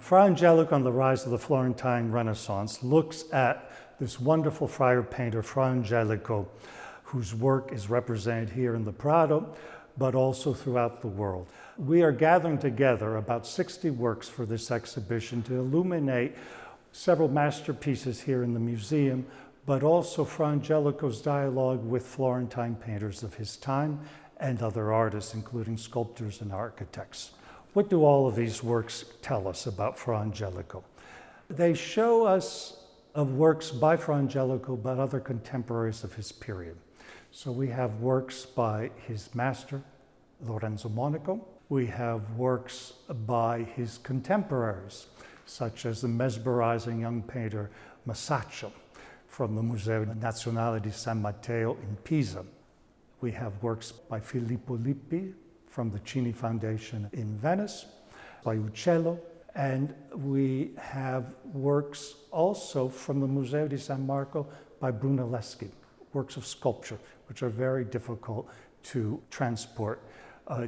Fra Angelico on the Rise of the Florentine Renaissance looks at this wonderful friar painter, Fra Angelico, whose work is represented here in the Prado, but also throughout the world. We are gathering together about 60 works for this exhibition to illuminate several masterpieces here in the museum, but also Fra Angelico's dialogue with Florentine painters of his time and other artists, including sculptors and architects. What do all of these works tell us about Fra Angelico? They show us of works by Fra Angelico, but other contemporaries of his period. So we have works by his master, Lorenzo Monaco. We have works by his contemporaries, such as the mesmerizing young painter Masaccio from the Museo Nacional di San Matteo in Pisa. We have works by Filippo Lippi from the Cini Foundation in Venice, by Uccello, and we have works also from the Museo di San Marco by Brunelleschi, works of sculpture, which are very difficult to transport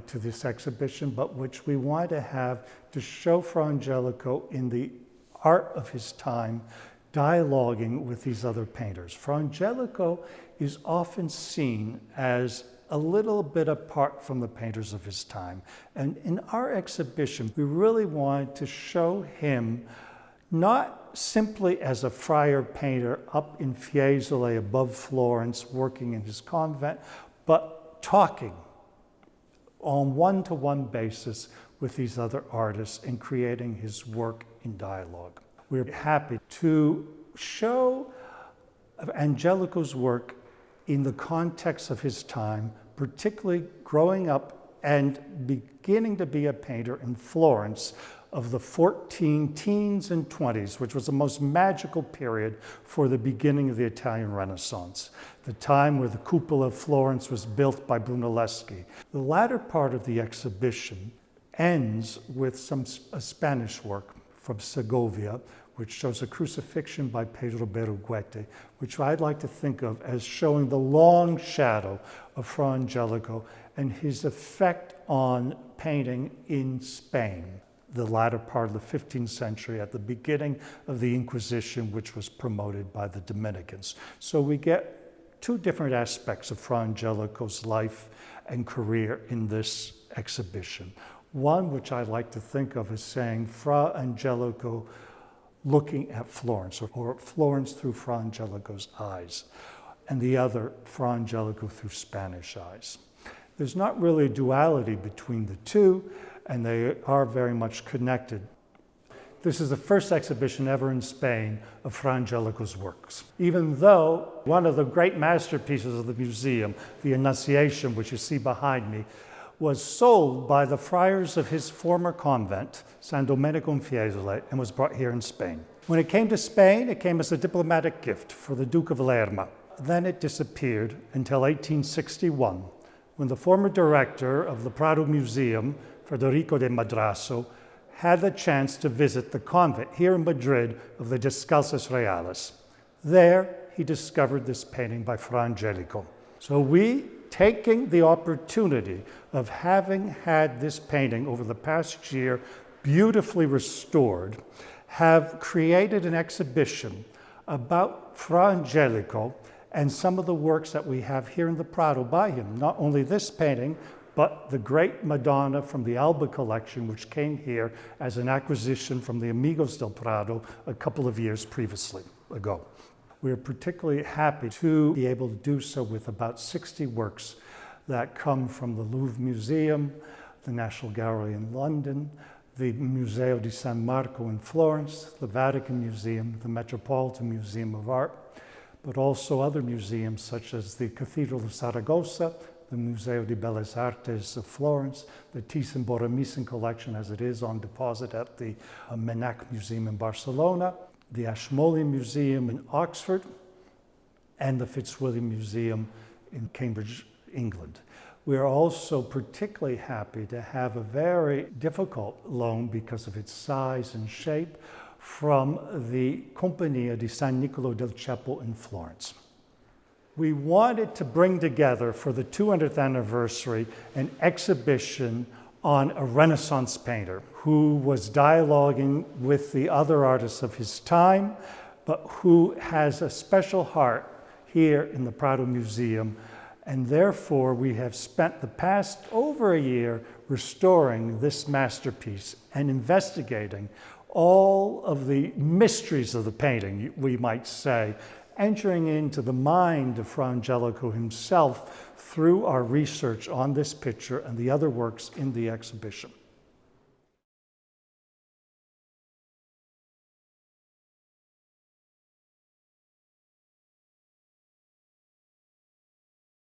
to this exhibition, but which we want to have to show Fra Angelico in the art of his time, dialoguing with these other painters. Fra Angelico is often seen as a little bit apart from the painters of his time. And in our exhibition, we really wanted to show him not simply as a friar painter up in Fiesole above Florence, working in his convent, but talking on one-to-one basis with these other artists and creating his work in dialogue. We're happy to show Angelico's work in the context of his time, particularly growing up and beginning to be a painter in Florence of the 14 teens and 20s, which was the most magical period for the beginning of the Italian Renaissance, the time where the Cupola of Florence was built by Brunelleschi. The latter part of the exhibition ends with a Spanish work from Segovia, which shows a crucifixion by Pedro Berruguete, which I'd like to think of as showing the long shadow of Fra Angelico and his effect on painting in Spain, the latter part of the 15th century, at the beginning of the Inquisition, which was promoted by the Dominicans. So we get two different aspects of Fra Angelico's life and career in this exhibition. One, which I like to think of as saying Fra Angelico looking at Florence, or Florence through Fra Angelico's eyes, and the other, Fra Angelico through Spanish eyes. There's not really a duality between the two, and they are very much connected. This is the first exhibition ever in Spain of Fra Angelico's works. Even though one of the great masterpieces of the museum, the Annunciation, which you see behind me, was sold by the friars of his former convent, San Domenico in Fiesole, and was brought here in Spain. When it came to Spain, it came as a diplomatic gift for the Duke of Lerma. Then it disappeared until 1861, when the former director of the Prado Museum, Federico de Madrazo, had the chance to visit the convent here in Madrid of the Descalzas Reales. There, he discovered this painting by Fra Angelico. So we, taking the opportunity of having had this painting over the past year beautifully restored, have created an exhibition about Fra Angelico and some of the works that we have here in the Prado by him. Not only this painting, but the great Madonna from the Alba collection, which came here as an acquisition from the Amigos del Prado a couple of years previously ago. We are particularly happy to be able to do so with about 60 works that come from the Louvre Museum, the National Gallery in London, the Museo di San Marco in Florence, the Vatican Museum, the Metropolitan Museum of Art, but also other museums such as the Cathedral of Saragossa, the Museo di Belles Artes of Florence, the Thyssen-Boromisen collection as it is on deposit at the Menac Museum in Barcelona, the Ashmolean Museum in Oxford, and the Fitzwilliam Museum in Cambridge, England. We are also particularly happy to have a very difficult loan because of its size and shape from the Compagnia di San Niccolò del Ceppo in Florence. We wanted to bring together for the 200th anniversary an exhibition on a Renaissance painter who was dialoguing with the other artists of his time, but who has a special heart here in the Prado Museum. And therefore, we have spent the past over a year restoring this masterpiece and investigating all of the mysteries of the painting, we might say, entering into the mind of Fra Angelico himself through our research on this picture and the other works in the exhibition.